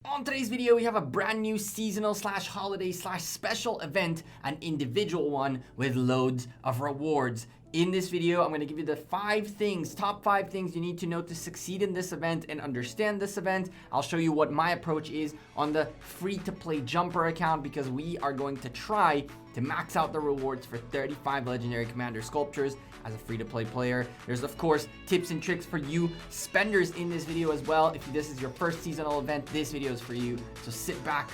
On today's video, we have a brand new seasonal / holiday / special event, an individual one with loads of rewards. In this video, I'm going to give you the top 5 things you need to know to succeed in this event and understand this event. I'll show you what my approach is on the free-to-play jumper account because we are going to try to max out the rewards for 35 legendary commander sculptures as a free-to-play player. There's of course tips and tricks for you spenders in this video as well. If this is your first seasonal event, this video is for you. So sit back,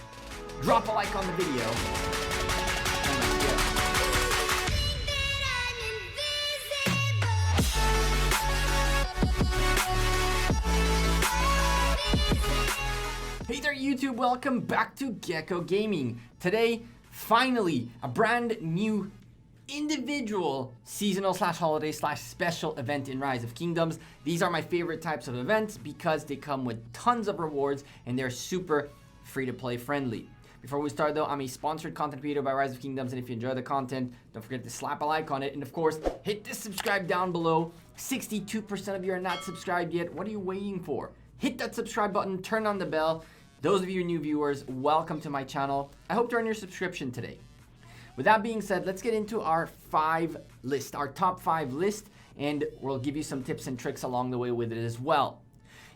drop a like on the video, and let's go. Hey there YouTube, welcome back to Gekko Gaming. Today, finally, a brand new individual seasonal / holiday / special event in Rise of Kingdoms. These are my favorite types of events because they come with tons of rewards and they're super free to play friendly. Before we start though, I'm a sponsored content creator by Rise of Kingdoms, and if you enjoy the content, don't forget to slap a like on it, and of course, hit the subscribe down below. 62% of you are not subscribed yet. What are you waiting for? Hit that subscribe button, turn on the bell. Those of you new viewers, welcome to my channel. I hope to earn your subscription today. With that being said, let's get into our top 5 list, and we'll give you some tips and tricks along the way with it as well.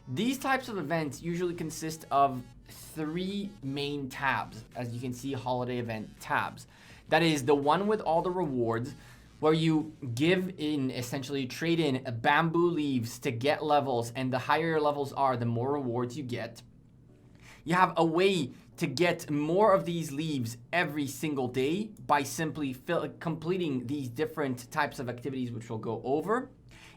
These types of events usually consist of 3 main tabs, as you can see, holiday event tabs. That is the one with all the rewards, where you essentially trade in bamboo leaves to get levels, and the higher your levels are, the more rewards you get. You have a way to get more of these leaves every single day by simply completing these different types of activities, which we'll go over.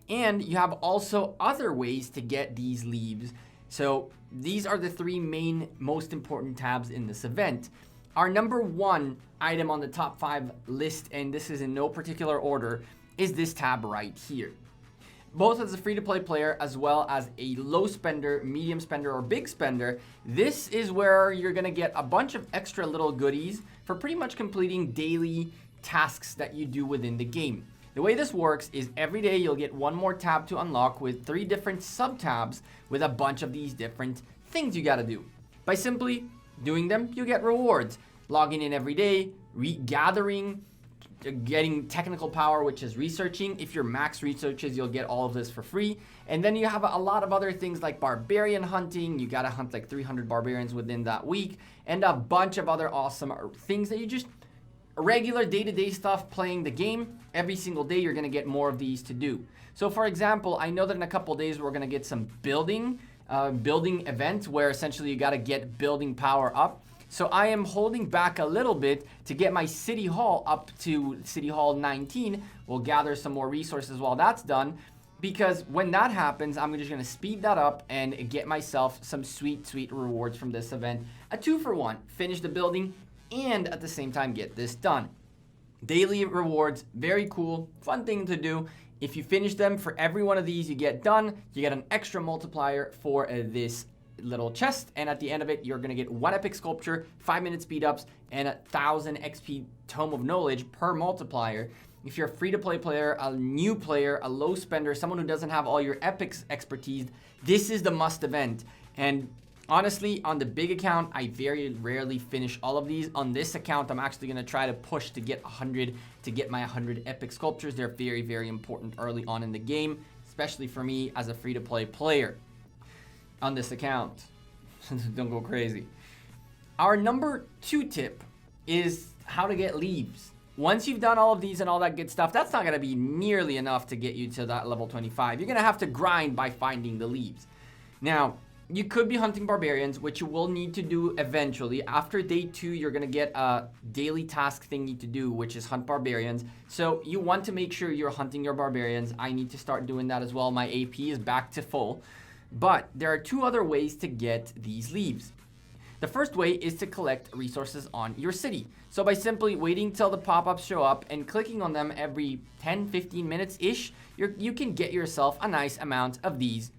And you have also other ways to get these leaves. So these are the 3 main, most important tabs in this event. Our number 1 item on the top 5 list, and this is in no particular order, is this tab right here. Both as a free-to-play player as well as a low spender, medium spender, or big spender, this is where you're going to get a bunch of extra little goodies for pretty much completing daily tasks that you do within the game. The way this works is every day you'll get 1 more tab to unlock with 3 different sub-tabs with a bunch of these different things you got to do. By simply doing them, you get rewards. Logging in every day, gathering, getting technical power, which is researching. If you're max researches, you'll get all of this for free. And then you have a lot of other things like barbarian hunting. You gotta hunt like 300 barbarians within that week, and a bunch of other awesome things that you just regular day-to-day stuff playing the game. Every single day you're gonna get more of these to do. So for example, I know that in a couple days we're gonna get some building events where essentially you gotta get building power up. So I am holding back a little bit to get my City Hall up to City Hall 19. We'll gather some more resources while that's done, because when that happens, I'm just gonna speed that up and get myself some sweet rewards from this event. A 2-for-1, finish the building and at the same time get this done. Daily rewards, very cool, fun thing to do. If you finish them, for every one of these you get done, you get an extra multiplier for this little chest, and at the end of it you're going to get 1 epic sculpture, 5-minute speed ups, and 1,000 XP tome of knowledge per multiplier. If you're a free-to-play player, a new player, a low spender, someone who doesn't have all your epics expertise, this is the must event. And honestly, on the big account, I very rarely finish all of these. On this account, I'm actually going to try to push to get 100 to get my 100 epic sculptures. They're very important early on in the game, especially for me as a free-to-play player on this account. Don't go crazy. Our number 2 tip is how to get leaves. Once you've done all of these and all that good stuff, that's not going to be nearly enough to get you to that level 25. You're going to have to grind by finding the leaves. Now, you could be hunting barbarians, which you will need to do eventually. After day 2, you're going to get a daily task thingy to do, which is hunt barbarians. So you want to make sure you're hunting your barbarians. I need to start doing that as well. My AP is back to full. But there are 2 other ways to get these leaves. The first way is to collect resources on your city. So by simply waiting till the pop-ups show up and clicking on them every 10-15 minutes-ish, you can get yourself a nice amount of these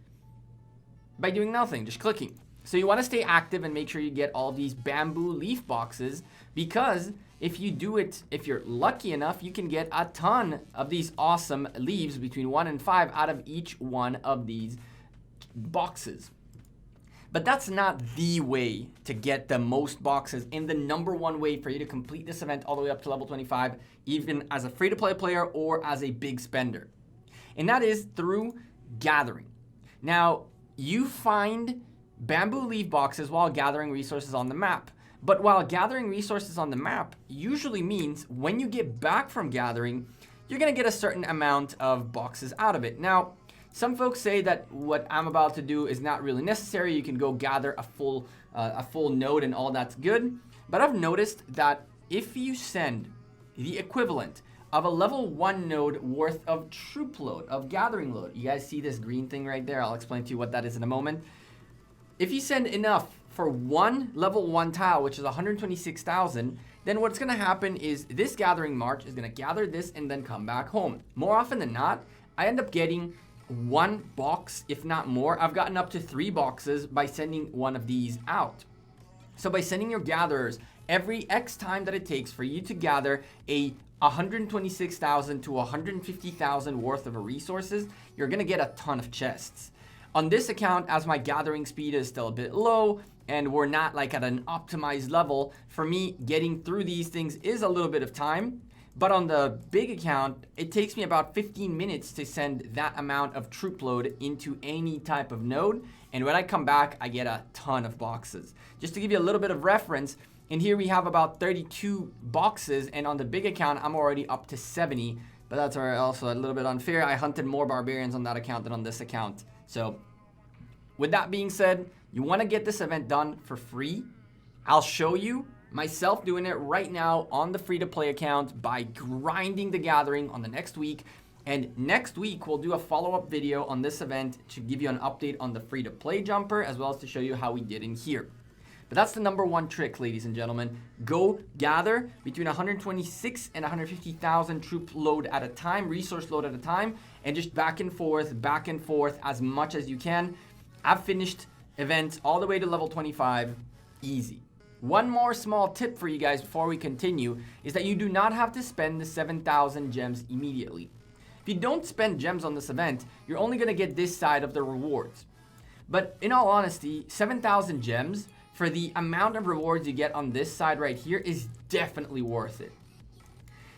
by doing nothing, just clicking. So you want to stay active and make sure you get all these bamboo leaf boxes, because if you do it, if you're lucky enough, you can get a ton of these awesome leaves, between 1 and 5 out of each one of these boxes. But that's not the way to get the most boxes and the number one way for you to complete this event all the way up to level 25, even as a free-to-play player or as a big spender. And that is through gathering. Now, you find bamboo leaf boxes while gathering resources on the map. But while gathering resources on the map usually means when you get back from gathering, you're going to get a certain amount of boxes out of it. Now, some folks say that what I'm about to do is not really necessary. You can go gather a full node and all that's good. But I've noticed that if you send the equivalent of a level 1 node worth of troop load, of gathering load. You guys see this green thing right there? I'll explain to you what that is in a moment. If you send enough for one level 1 tile, which is 126,000, then what's going to happen is this gathering march is going to gather this and then come back home. More often than not, I end up getting 1 box, if not more. I've gotten up to 3 boxes by sending one of these out. So by sending your gatherers every X time that it takes for you to gather a 126,000 to 150,000 worth of resources, you're going to get a ton of chests. On this account, as my gathering speed is still a bit low and we're not like at an optimized level, for me getting through these things is a little bit of time. But on the big account, it takes me about 15 minutes to send that amount of troop load into any type of node. And when I come back, I get a ton of boxes. Just to give you a little bit of reference, in here we have about 32 boxes, and on the big account, I'm already up to 70. But that's also a little bit unfair. I hunted more barbarians on that account than on this account. So with that being said, you want to get this event done for free. I'll show you myself doing it right now on the free-to-play account by grinding the gathering on the next week. And next week, we'll do a follow-up video on this event to give you an update on the free-to-play jumper, as well as to show you how we did in here. But that's the number one trick, ladies and gentlemen. Go gather between 126 and 150,000 troop load at a time, resource load at a time, and just back and forth as much as you can. I've finished events all the way to level 25, easy. One more small tip for you guys before we continue is that you do not have to spend the 7,000 gems immediately. If you don't spend gems on this event, you're only going to get this side of the rewards. But in all honesty, 7,000 gems for the amount of rewards you get on this side right here is definitely worth it.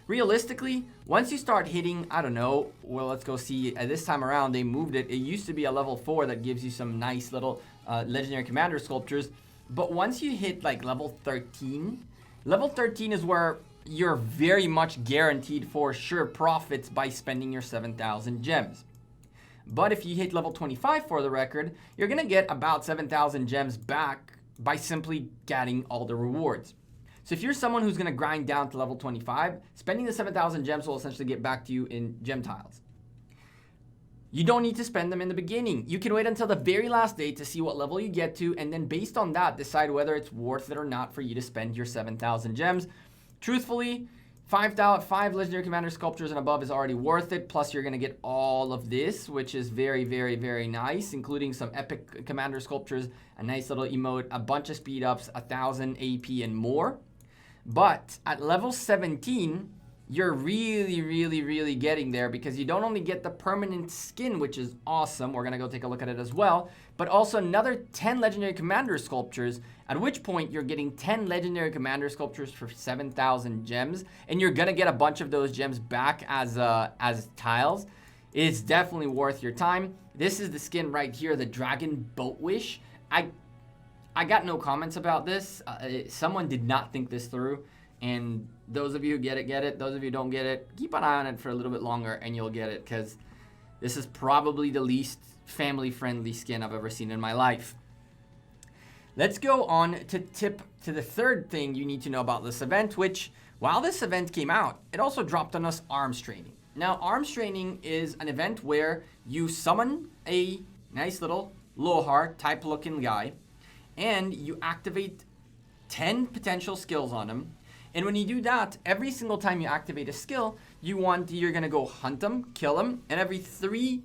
Realistically, once you start hitting, I don't know, well, let's go see, this time around they moved it. It used to be a level 4 that gives you some nice little legendary commander sculptures. But once you hit like level 13 is where you're very much guaranteed for sure profits by spending your 7,000 gems. But if you hit level 25 for the record, you're going to get about 7,000 gems back by simply getting all the rewards. So if you're someone who's going to grind down to level 25, spending the 7,000 gems will essentially get back to you in gem tiles. You don't need to spend them in the beginning. You can wait until the very last day to see what level you get to, and then based on that, decide whether it's worth it or not for you to spend your 7,000 gems. Truthfully, 5 legendary commander sculptures and above is already worth it. Plus, you're going to get all of this, which is very, very, very nice, including some epic commander sculptures, a nice little emote, a bunch of speed ups, 1,000 AP, and more. But at level 17, you're really, really, really getting there because you don't only get the permanent skin, which is awesome. We're going to go take a look at it as well. But also another 10 legendary commander sculptures, at which point you're getting 10 legendary commander sculptures for 7,000 gems. And you're going to get a bunch of those gems back as tiles. It's definitely worth your time. This is the skin right here, the Dragon Boat Wish. I got no comments about this. Someone did not think this through. And those of you who get it, get it. Those of you who don't get it, keep an eye on it for a little bit longer and you'll get it, because this is probably the least family-friendly skin I've ever seen in my life. Let's go on to the third thing you need to know about this event, which, while this event came out, it also dropped on us arms training. Now, arms training is an event where you summon a nice little Lohar type looking guy, and you activate 10 potential skills on him. And when you do that, every single time you activate a skill, you're going to go hunt him, kill him, and every 3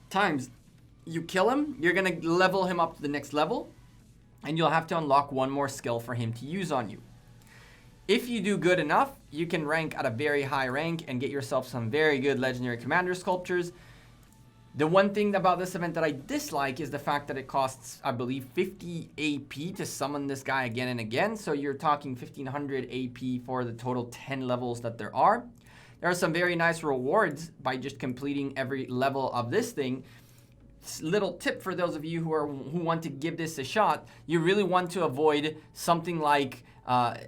times you kill him, you're going to level him up to the next level, and you'll have to unlock one more skill for him to use on you. If you do good enough, you can rank at a very high rank and get yourself some very good legendary commander sculptures. The one thing about this event that I dislike is the fact that it costs, I believe, 50 AP to summon this guy again and again. So you're talking 1500 AP for the total 10 levels that there are. There are some very nice rewards by just completing every level of this thing. Little tip for those of you who want to give this a shot: you really want to avoid something like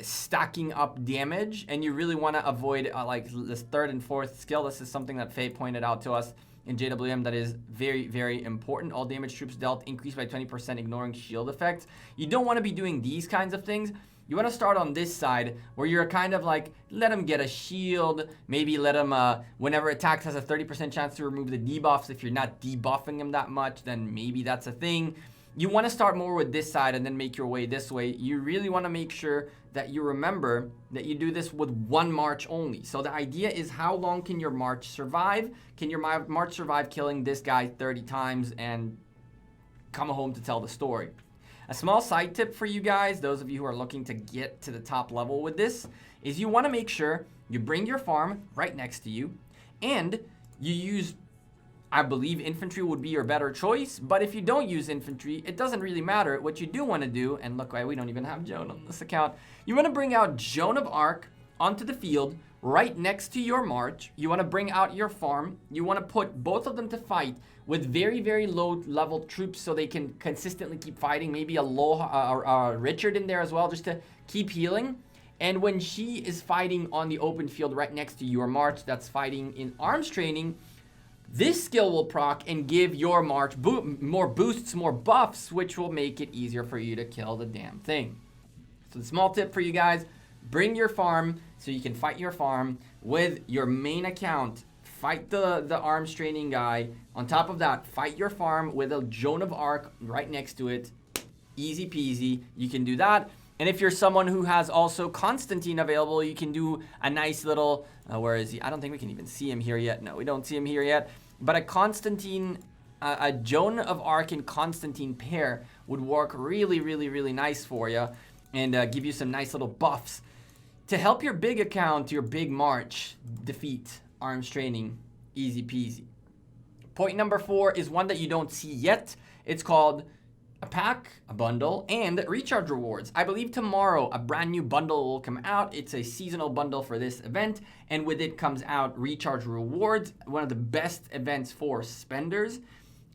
stacking up damage, and you really want to avoid like this third and fourth skill. This is something that Faye pointed out to us in JWM that is very, very important. All damage troops dealt increased by 20%, ignoring shield effects. You don't want to be doing these kinds of things. You want to start on this side where you're kind of like, let him get a shield, maybe let him, whenever attacks has a 30% chance to remove the debuffs. If you're not debuffing him that much, then maybe that's a thing. You want to start more with this side and then make your way this way. You really want to make sure that you remember that you do this with one march only. So the idea is, how long can your march survive? Can your march survive killing this guy 30 times and come home to tell the story? A small side tip for you guys, those of you who are looking to get to the top level with this, is you want to make sure you bring your farm right next to you, and you use, I believe infantry would be your better choice, but if you don't use infantry, it doesn't really matter. What you do want to do, and look, we don't even have Joan on this account, you want to bring out Joan of Arc onto the field right next to your march. You want to bring out your farm. You want to put both of them to fight with very, very low level troops so they can consistently keep fighting. Maybe a low Richard in there as well, just to keep healing. And when she is fighting on the open field right next to your march that's fighting in arms training, this skill will proc and give your march more boosts, more buffs, which will make it easier for you to kill the damn thing. So the small tip for you guys, bring your farm so you can fight your farm with your main account. Fight the arms training guy. On top of that, fight your farm with a Joan of Arc right next to it. Easy peasy. You can do that. And if you're someone who has also Constantine available, you can do a nice little, where is he? I don't think we can even see him here yet. No, we don't see him here yet. But a Constantine, a Joan of Arc and Constantine pair would work really, really, really nice for you, and give you some nice little buffs to help your big account, your big march, defeat arms training. Easy peasy. Point number 4 is one that you don't see yet. It's called a pack, a bundle, and recharge rewards. I believe tomorrow a brand new bundle will come out. It's a seasonal bundle for this event, and with it comes out recharge rewards, one of the best events for spenders.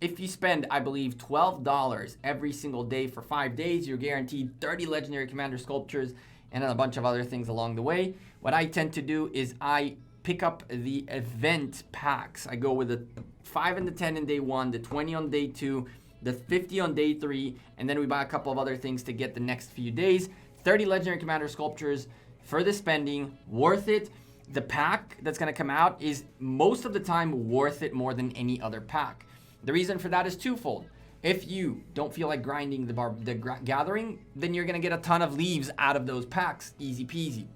If you spend, I believe, $12 every single day for 5 days, you're guaranteed 30 legendary commander sculptures and a bunch of other things along the way. What I tend to do is I pick up the event packs. I go with the 5 and the 10 in day 1, the 20 on day 2, the 50 on day 3, and then we buy a couple of other things to get the next few days. 30 legendary commander sculptures for the spending, worth it. The pack that's going to come out is most of the time worth it more than any other pack. The reason for that is twofold. If you don't feel like grinding the gathering, then you're going to get a ton of leaves out of those packs, easy peasy.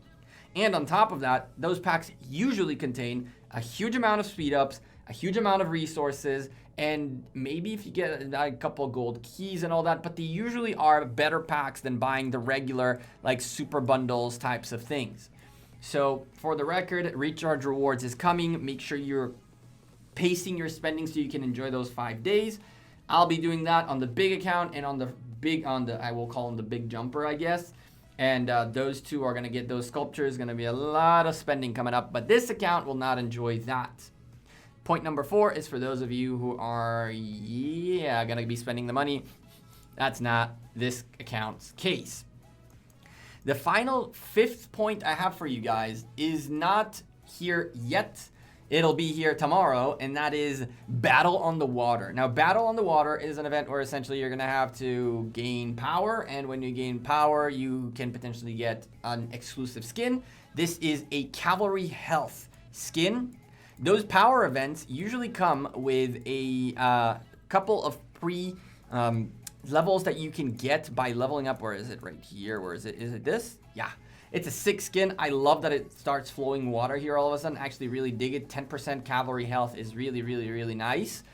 And on top of that, those packs usually contain a huge amount of speed ups, a huge amount of resources, and maybe if you get a couple of gold keys and all that, but they usually are better packs than buying the regular like super bundles types of things. So for the record, recharge rewards is coming. Make sure you're pacing your spending so you can enjoy those 5 days. I'll be doing that on the big account and on the I will call them the big jumper, I guess. And those two are going to get those sculptures. Going to be a lot of spending coming up, but this account will not enjoy that. Point number 4 is for those of you who are, going to be spending the money. That's not this account's case. The final 5th point I have for you guys is not here yet. It'll be here tomorrow, and that is Battle on the Water. Now, Battle on the Water is an event where essentially you're going to have to gain power, and when you gain power, you can potentially get an exclusive skin. This is a cavalry health skin. Those power events usually come with a couple of levels that you can get by leveling up. Where is it? Right here. Where is it? Is it this? Yeah. It's a 6 skin. I love that it starts flowing water here all of a sudden. I actually really dig it. 10% cavalry health is really, really, really nice.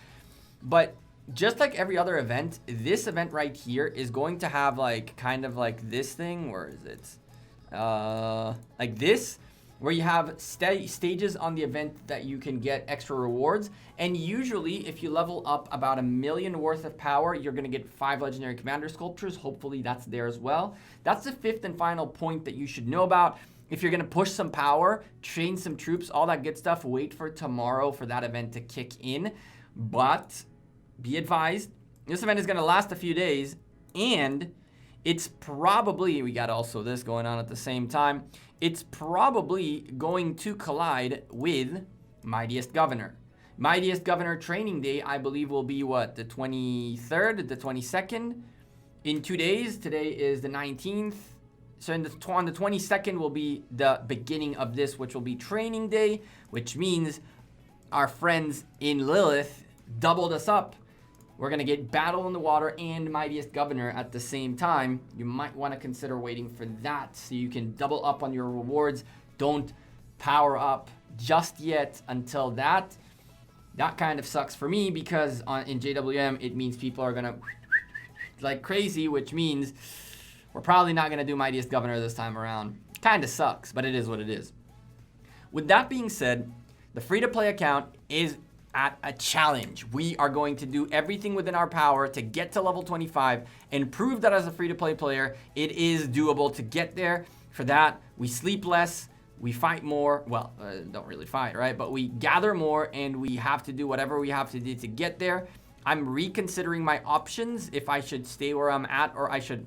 But just like every other event, this event right here is going to have like kind of like this thing. Where is it? Like this. where you have stages on the event that you can get extra rewards. And usually, if you level up about 1 million worth of power, you're going to get 5 legendary commander sculptures. Hopefully that's there as well. That's the 5th and final point that you should know about. If you're going to push some power, train some troops, all that good stuff, wait for tomorrow for that event to kick in. But be advised, this event is going to last a few days, and it's probably, we got also this going on at the same time, it's probably going to collide with Mightiest Governor. Mightiest Governor Training Day, I believe, will be what, the 23rd, the 22nd? In 2 days. Today is the 19th. So on the 22nd will be the beginning of this, which will be Training Day, which means our friends in Lilith doubled us up. We're going to get Battle in the Water and Mightiest Governor at the same time. You might want to consider waiting for that so you can double up on your rewards. Don't power up just yet until that. That kind of sucks for me because in JWM, it means people are going to like crazy, which means we're probably not going to do Mightiest Governor this time around. Kind of sucks, but it is what it is. With that being said, the free-to-play account is at a challenge. We are going to do everything within our power to get to level 25 and prove that as a free-to-play player, it is doable to get there. For that, we sleep less, we fight more. Well, don't really fight, right? But we gather more, and we have to do whatever we have to do to get there. I'm reconsidering my options, if I should stay where I'm at, or I should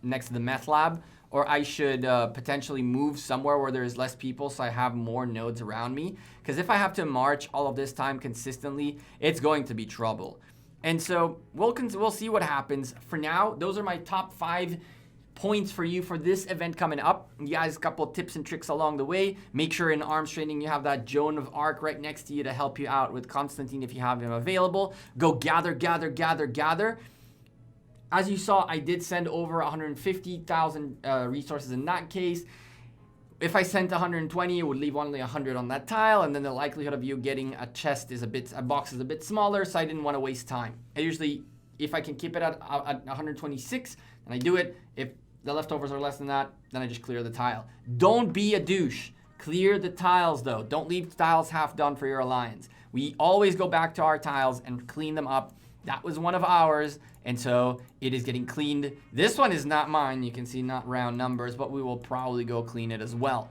next to the meth lab, or I should potentially move somewhere where there's less people so I have more nodes around me. Because if I have to march all of this time consistently, it's going to be trouble. And so we'll see what happens. For now, those are my top 5 points for you for this event coming up. You guys, a couple of tips and tricks along the way. Make sure in arms training you have that Joan of Arc right next to you to help you out with Constantine if you have him available. Go gather, gather, gather, gather. As you saw, I did send over 150,000 resources in that case. If I sent 120, it would leave only 100 on that tile, and then the likelihood of you getting a box is a bit smaller, so I didn't want to waste time. I usually, if I can keep it at 126, then I do it. If the leftovers are less than that, then I just clear the tile. Don't be a douche. Clear the tiles, though. Don't leave tiles half done for your alliance. We always go back to our tiles and clean them up. That was one of ours, and so it is getting cleaned. This one is not mine. You can see not round numbers, but we will probably go clean it as well.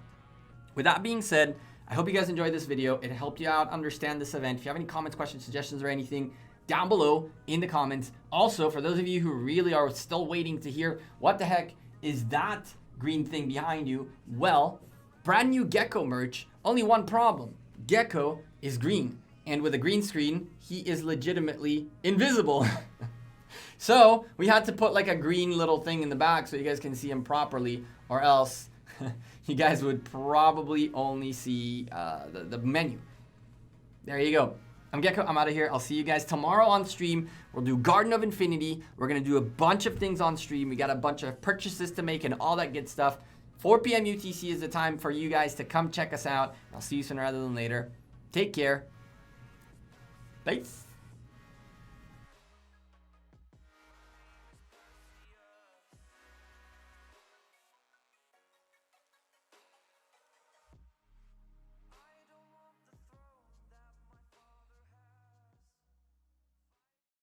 With that being said, I hope you guys enjoyed this video. It helped you out understand this event. If you have any comments, questions, suggestions, or anything, down below in the comments. Also, for those of you who really are still waiting to hear what the heck is that green thing behind you, well, brand new Gekko merch. Only one problem. Gekko is green. And with a green screen, he is legitimately invisible. So we had to put like a green little thing in the back so you guys can see him properly, or else you guys would probably only see the menu. There you go. I'm Gekko. I'm out of here. I'll see you guys tomorrow on stream. We'll do Garden of Infinity. We're going to do a bunch of things on stream. We got a bunch of purchases to make and all that good stuff. 4 p.m. UTC is the time for you guys to come check us out. I'll see you sooner rather than later. Take care. Peace.